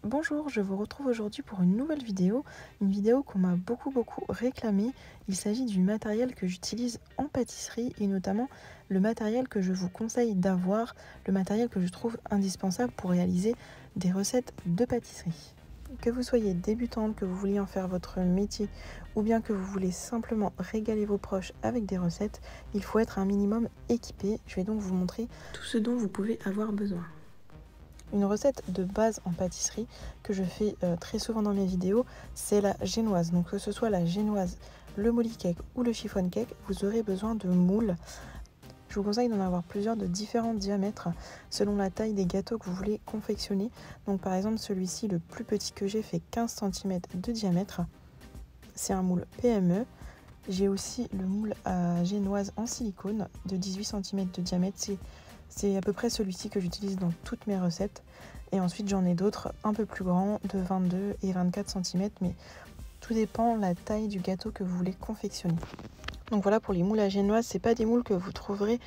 Bonjour, je vous retrouve aujourd'hui pour une nouvelle vidéo, qu'on m'a beaucoup réclamée. Il s'agit du matériel que j'utilise en pâtisserie et notamment le matériel que je vous conseille d'avoir, le matériel que je trouve indispensable pour réaliser des recettes de pâtisserie. Que vous soyez débutante, que vous vouliez en faire votre métier ou bien que vous voulez simplement régaler vos proches avec des recettes, il faut être un minimum équipé. Je vais donc vous montrer tout ce dont vous pouvez avoir besoin. Une recette de base en pâtisserie que je fais très souvent dans mes vidéos, c'est la génoise. Donc que ce soit la génoise, le molly cake ou le chiffon cake, vous aurez besoin de moules. Je vous conseille d'en avoir plusieurs de différents diamètres selon la taille des gâteaux que vous voulez confectionner. Donc par exemple celui-ci, le plus petit que j'ai, fait 15 cm de diamètre. C'est un moule PME. J'ai aussi le moule à génoise en silicone de 18 cm de diamètre. C'est à peu près celui-ci que j'utilise dans toutes mes recettes. Et ensuite, j'en ai d'autres un peu plus grands, de 22 et 24 cm, mais tout dépend de la taille du gâteau que vous voulez confectionner. Donc voilà, pour les moules à génoise, c'est pas des moules que vous trouverez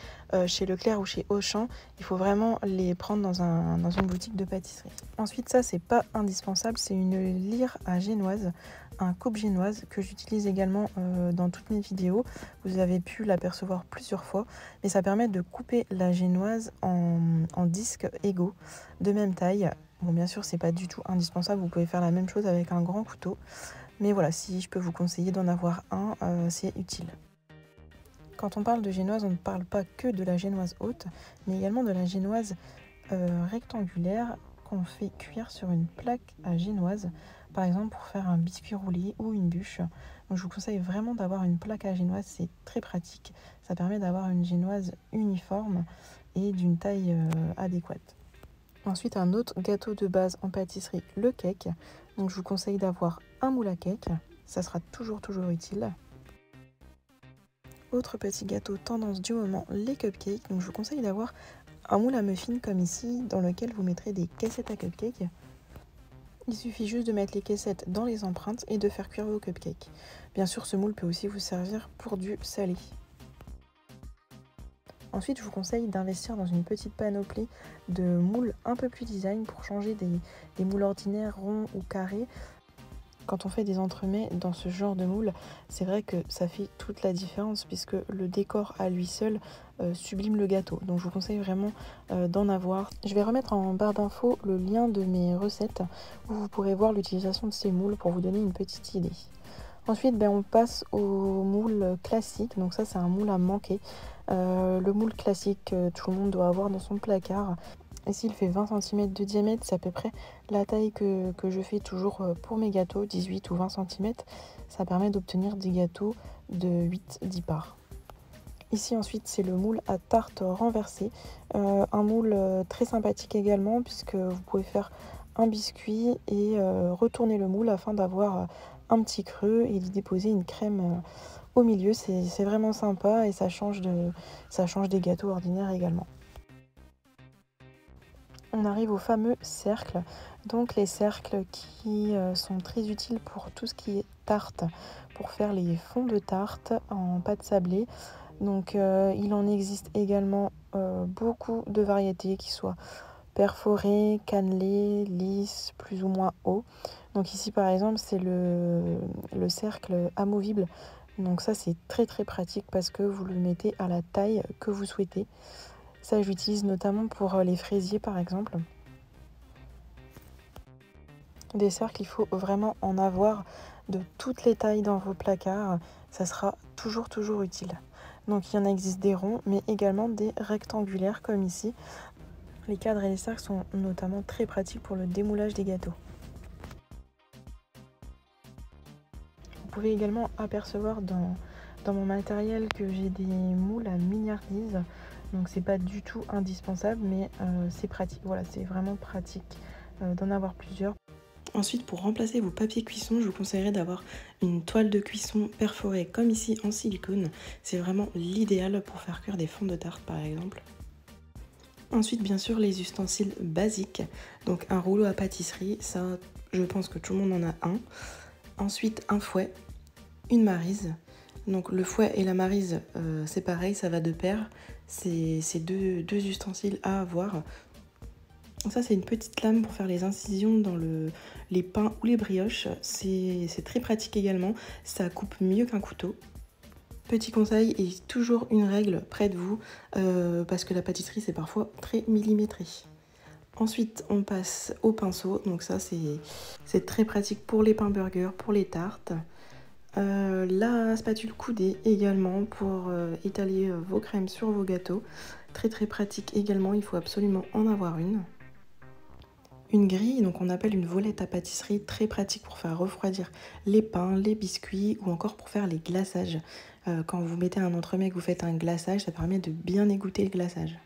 chez Leclerc ou chez Auchan. Il faut vraiment les prendre dans une boutique de pâtisserie. Ensuite, ça, c'est pas indispensable, c'est une lyre à génoise, un coupe génoise que j'utilise également dans toutes mes vidéos. Vous avez pu l'apercevoir plusieurs fois, mais ça permet de couper la génoise en disques égaux, de même taille. Bon, bien sûr, c'est pas du tout indispensable, vous pouvez faire la même chose avec un grand couteau. Mais voilà, si je peux vous conseiller d'en avoir un, c'est utile. Quand on parle de génoise, on ne parle pas que de la génoise haute, mais également de la génoise rectangulaire qu'on fait cuire sur une plaque à génoise, par exemple pour faire un biscuit roulé ou une bûche. Donc je vous conseille vraiment d'avoir une plaque à génoise, c'est très pratique. Ça permet d'avoir une génoise uniforme et d'une taille adéquate. Ensuite, un autre gâteau de base en pâtisserie, le cake. Donc je vous conseille d'avoir un moule à cake, ça sera toujours utile. Autre petit gâteau tendance du moment, les cupcakes. Donc je vous conseille d'avoir un moule à muffins comme ici, dans lequel vous mettrez des caissettes à cupcakes. Il suffit juste de mettre les caissettes dans les empreintes et de faire cuire vos cupcakes. Bien sûr, ce moule peut aussi vous servir pour du salé. Ensuite, je vous conseille d'investir dans une petite panoplie de moules un peu plus design pour changer des moules ordinaires ronds ou carrés. Quand on fait des entremets dans ce genre de moule, c'est vrai que ça fait toute la différence puisque le décor à lui seul sublime le gâteau. Donc je vous conseille vraiment d'en avoir. Je vais remettre en barre d'infos le lien de mes recettes où vous pourrez voir l'utilisation de ces moules pour vous donner une petite idée. Ensuite, on passe au moule classique. Donc ça, c'est un moule à manquer. Le moule classique, tout le monde doit avoir dans son placard. Ici, il fait 20 cm de diamètre, c'est à peu près la taille que je fais toujours pour mes gâteaux, 18 ou 20 cm. Ça permet d'obtenir des gâteaux de 8-10 parts. Ici, ensuite, c'est le moule à tarte renversée. Un moule très sympathique également, puisque vous pouvez faire un biscuit et retourner le moule afin d'avoir un petit creux et d'y déposer une crème au milieu. C'est vraiment sympa et ça change des gâteaux ordinaires également. On arrive au fameux cercle, donc les cercles qui sont très utiles pour tout ce qui est tarte, pour faire les fonds de tarte en pâte sablée. Donc il en existe également beaucoup de variétés qui soient perforées, cannelées, lisses, plus ou moins hauts. Donc ici par exemple c'est le cercle amovible. Donc ça c'est très pratique parce que vous le mettez à la taille que vous souhaitez. Ça, j'utilise notamment pour les fraisiers, par exemple. Des cercles, il faut vraiment en avoir de toutes les tailles dans vos placards. Ça sera toujours utile. Donc, il y en existe des ronds, mais également des rectangulaires, comme ici. Les cadres et les cercles sont notamment très pratiques pour le démoulage des gâteaux. Vous pouvez également apercevoir dans mon matériel que j'ai des moules à milliardises. Donc c'est pas du tout indispensable, mais c'est pratique. Voilà, c'est vraiment pratique d'en avoir plusieurs. Ensuite, pour remplacer vos papiers cuisson, je vous conseillerais d'avoir une toile de cuisson perforée comme ici en silicone. C'est vraiment l'idéal pour faire cuire des fonds de tarte par exemple. Ensuite, bien sûr, les ustensiles basiques. Donc un rouleau à pâtisserie, ça je pense que tout le monde en a un. Ensuite, un fouet, une maryse. Donc le fouet et la maryse, c'est pareil, ça va de pair. C'est deux ustensiles à avoir. Donc ça, c'est une petite lame pour faire les incisions dans les pains ou les brioches. C'est très pratique également, ça coupe mieux qu'un couteau. Petit conseil, et toujours une règle près de vous, parce que la pâtisserie c'est parfois très millimétré. Ensuite, on passe au pinceau, donc ça c'est très pratique pour les pains burgers, pour les tartes. La spatule coudée également pour étaler vos crèmes sur vos gâteaux. Très très pratique également, il faut absolument en avoir une. Une grille, donc on appelle une volette à pâtisserie, très pratique pour faire refroidir les pains, les biscuits ou encore pour faire les glaçages. Quand vous mettez un entremets et que vous faites un glaçage, ça permet de bien égoutter le glaçage.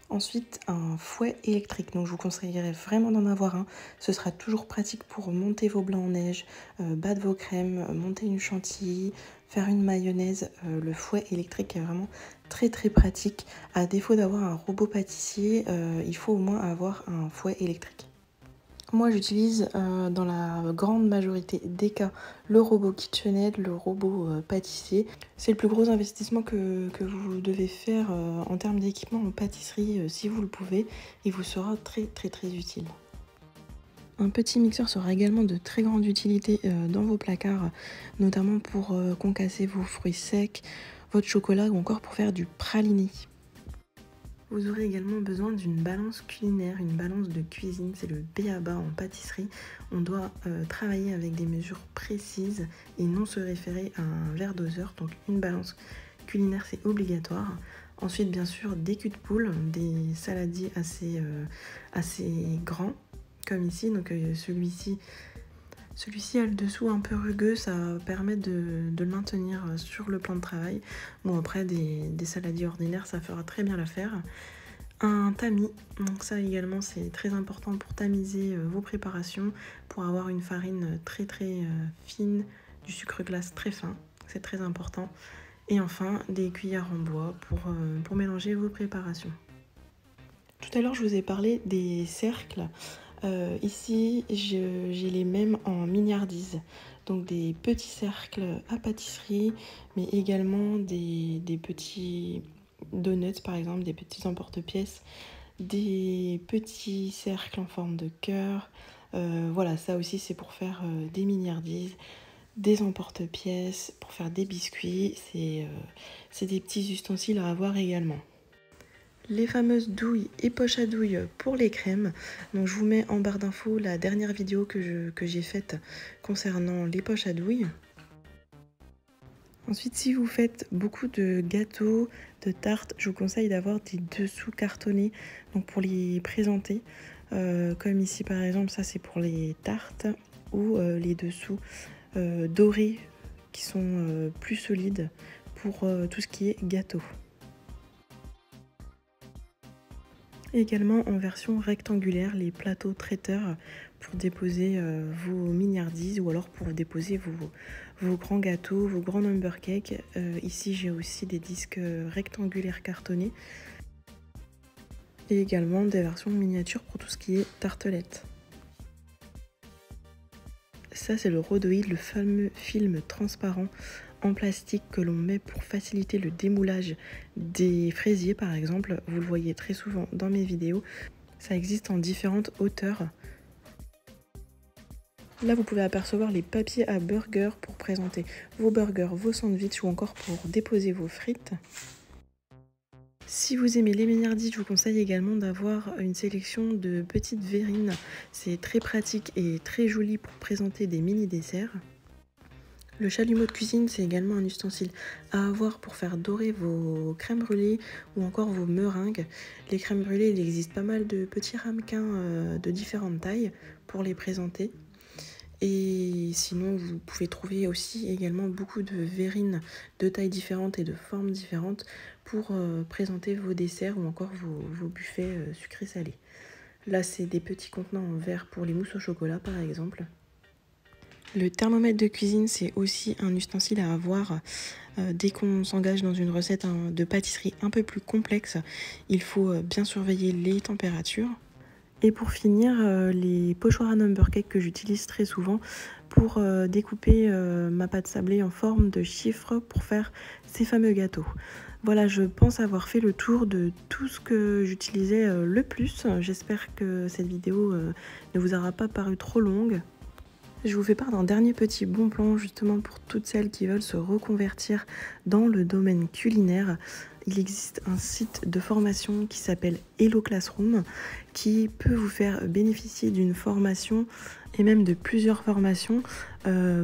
Ensuite, un fouet électrique, donc je vous conseillerais vraiment d'en avoir un. Ce sera toujours pratique pour monter vos blancs en neige, battre vos crèmes, monter une chantilly, faire une mayonnaise. Le fouet électrique est vraiment très très pratique. À défaut d'avoir un robot pâtissier, il faut au moins avoir un fouet électrique. Moi, j'utilise dans la grande majorité des cas le robot KitchenAid, le robot pâtissier. C'est le plus gros investissement que vous devez faire en termes d'équipement en pâtisserie, si vous le pouvez. Il vous sera très très très utile. Un petit mixeur sera également de très grande utilité dans vos placards, notamment pour concasser vos fruits secs, votre chocolat ou encore pour faire du praliné. Vous aurez également besoin d'une balance culinaire, une balance de cuisine, c'est le b.a.-ba en pâtisserie. On doit travailler avec des mesures précises et non se référer à un verre doseur, donc une balance culinaire c'est obligatoire. Ensuite bien sûr des culs de poule, des saladiers assez grands comme ici, donc celui-ci a le dessous un peu rugueux, ça permet de le maintenir sur le plan de travail. Bon, après, des saladiers ordinaires, ça fera très bien l'affaire. Un tamis, donc ça également c'est très important pour tamiser vos préparations, pour avoir une farine très très fine, du sucre glace très fin, c'est très important. Et enfin, des cuillères en bois pour mélanger vos préparations. Tout à l'heure, je vous ai parlé des cercles. Ici, j'ai les mêmes en mignardise, donc des petits cercles à pâtisserie, mais également des petits donuts par exemple, des petits emporte-pièces, des petits cercles en forme de cœur. Voilà, ça aussi c'est pour faire des mignardises, des emporte-pièces, pour faire des biscuits, c'est des petits ustensiles à avoir également. Les fameuses douilles et poches à douille pour les crèmes. Donc je vous mets en barre d'infos la dernière vidéo que j'ai faite concernant les poches à douille. Ensuite, si vous faites beaucoup de gâteaux, de tartes, je vous conseille d'avoir des dessous cartonnés donc pour les présenter. Comme ici par exemple, ça c'est pour les tartes, ou les dessous dorés qui sont plus solides pour tout ce qui est gâteau. Également en version rectangulaire, les plateaux traiteurs pour déposer vos mignardises ou alors pour déposer vos grands gâteaux, vos grands number cakes. Ici j'ai aussi des disques rectangulaires cartonnés et également des versions miniatures pour tout ce qui est tartelette. Ça c'est le rhodoïd, le fameux film transparent en plastique que l'on met pour faciliter le démoulage des fraisiers par exemple. Vous le voyez très souvent dans mes vidéos. Ça existe en différentes hauteurs. Là, vous pouvez apercevoir les papiers à burger pour présenter vos burgers, vos sandwichs ou encore pour déposer vos frites. Si vous aimez les mignardises, je vous conseille également d'avoir une sélection de petites verrines. C'est très pratique et très joli pour présenter des mini desserts. Le chalumeau de cuisine, c'est également un ustensile à avoir pour faire dorer vos crèmes brûlées ou encore vos meringues. Les crèmes brûlées, il existe pas mal de petits ramequins de différentes tailles pour les présenter. Et sinon, vous pouvez trouver aussi également beaucoup de verrines de tailles différentes et de formes différentes pour présenter vos desserts ou encore vos buffets sucrés salés. Là, c'est des petits contenants en verre pour les mousses au chocolat par exemple. Le thermomètre de cuisine, c'est aussi un ustensile à avoir dès qu'on s'engage dans une recette de pâtisserie un peu plus complexe. Il faut bien surveiller les températures. Et pour finir, les pochoirs à number cake que j'utilise très souvent pour découper ma pâte sablée en forme de chiffres pour faire ces fameux gâteaux. Voilà, je pense avoir fait le tour de tout ce que j'utilisais le plus. J'espère que cette vidéo ne vous aura pas paru trop longue. Je vous fais part d'un dernier petit bon plan justement pour toutes celles qui veulent se reconvertir dans le domaine culinaire. Il existe un site de formation qui s'appelle Hello Classroom qui peut vous faire bénéficier d'une formation et même de plusieurs formations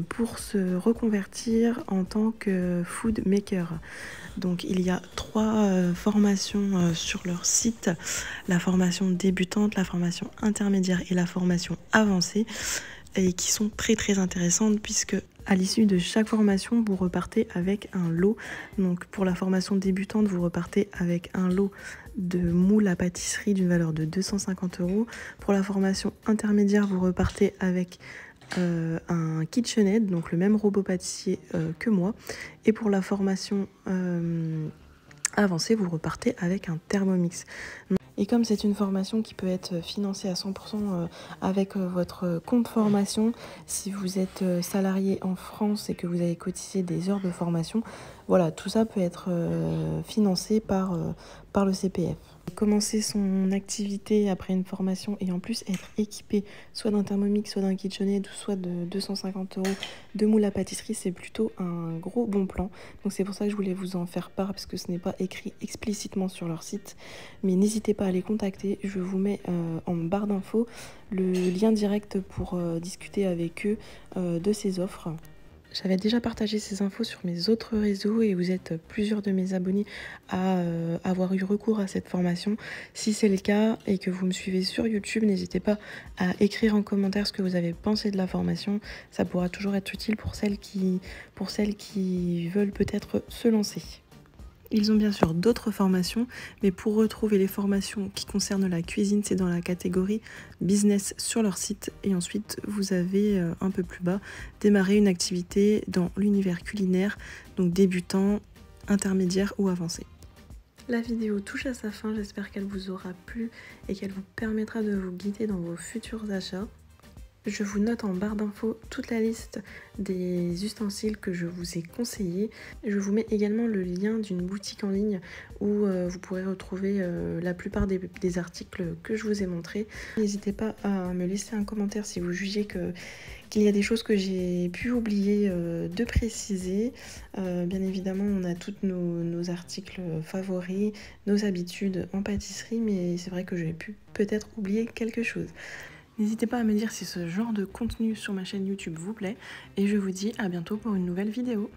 pour se reconvertir en tant que food maker. Donc il y a 3 formations sur leur site, la formation débutante, la formation intermédiaire et la formation avancée, et qui sont très intéressantes puisque à l'issue de chaque formation vous repartez avec un lot. Donc pour la formation débutante vous repartez avec un lot de moules à pâtisserie d'une valeur de 250 €. Pour la formation intermédiaire vous repartez avec un KitchenAid, donc le même robot pâtissier que moi. Et pour la formation avancée vous repartez avec un Thermomix. Et comme c'est une formation qui peut être financée à 100% avec votre compte formation, si vous êtes salarié en France et que vous avez cotisé des heures de formation, voilà, tout ça peut être financé par le CPF. Commencer son activité après une formation et en plus être équipé soit d'un Thermomix, soit d'un KitchenAid, soit de 250 € de moule à pâtisserie, c'est plutôt un gros bon plan. Donc c'est pour ça que je voulais vous en faire part parce que ce n'est pas écrit explicitement sur leur site. Mais n'hésitez pas à les contacter, je vous mets en barre d'infos le lien direct pour discuter avec eux de ces offres. J'avais déjà partagé ces infos sur mes autres réseaux et vous êtes plusieurs de mes abonnés à avoir eu recours à cette formation. Si c'est le cas et que vous me suivez sur YouTube, n'hésitez pas à écrire en commentaire ce que vous avez pensé de la formation. Ça pourra toujours être utile pour celles qui veulent peut-être se lancer. Ils ont bien sûr d'autres formations, mais pour retrouver les formations qui concernent la cuisine, c'est dans la catégorie business sur leur site. Et ensuite, vous avez un peu plus bas démarrer une activité dans l'univers culinaire, donc débutant, intermédiaire ou avancé. La vidéo touche à sa fin, j'espère qu'elle vous aura plu et qu'elle vous permettra de vous guider dans vos futurs achats. Je vous note en barre d'infos toute la liste des ustensiles que je vous ai conseillés. Je vous mets également le lien d'une boutique en ligne où vous pourrez retrouver la plupart des articles que je vous ai montrés. N'hésitez pas à me laisser un commentaire si vous jugez qu'il y a des choses que j'ai pu oublier de préciser. Bien évidemment, on a tous nos articles favoris, nos habitudes en pâtisserie, mais c'est vrai que j'ai pu peut-être oublier quelque chose. N'hésitez pas à me dire si ce genre de contenu sur ma chaîne YouTube vous plaît et je vous dis à bientôt pour une nouvelle vidéo.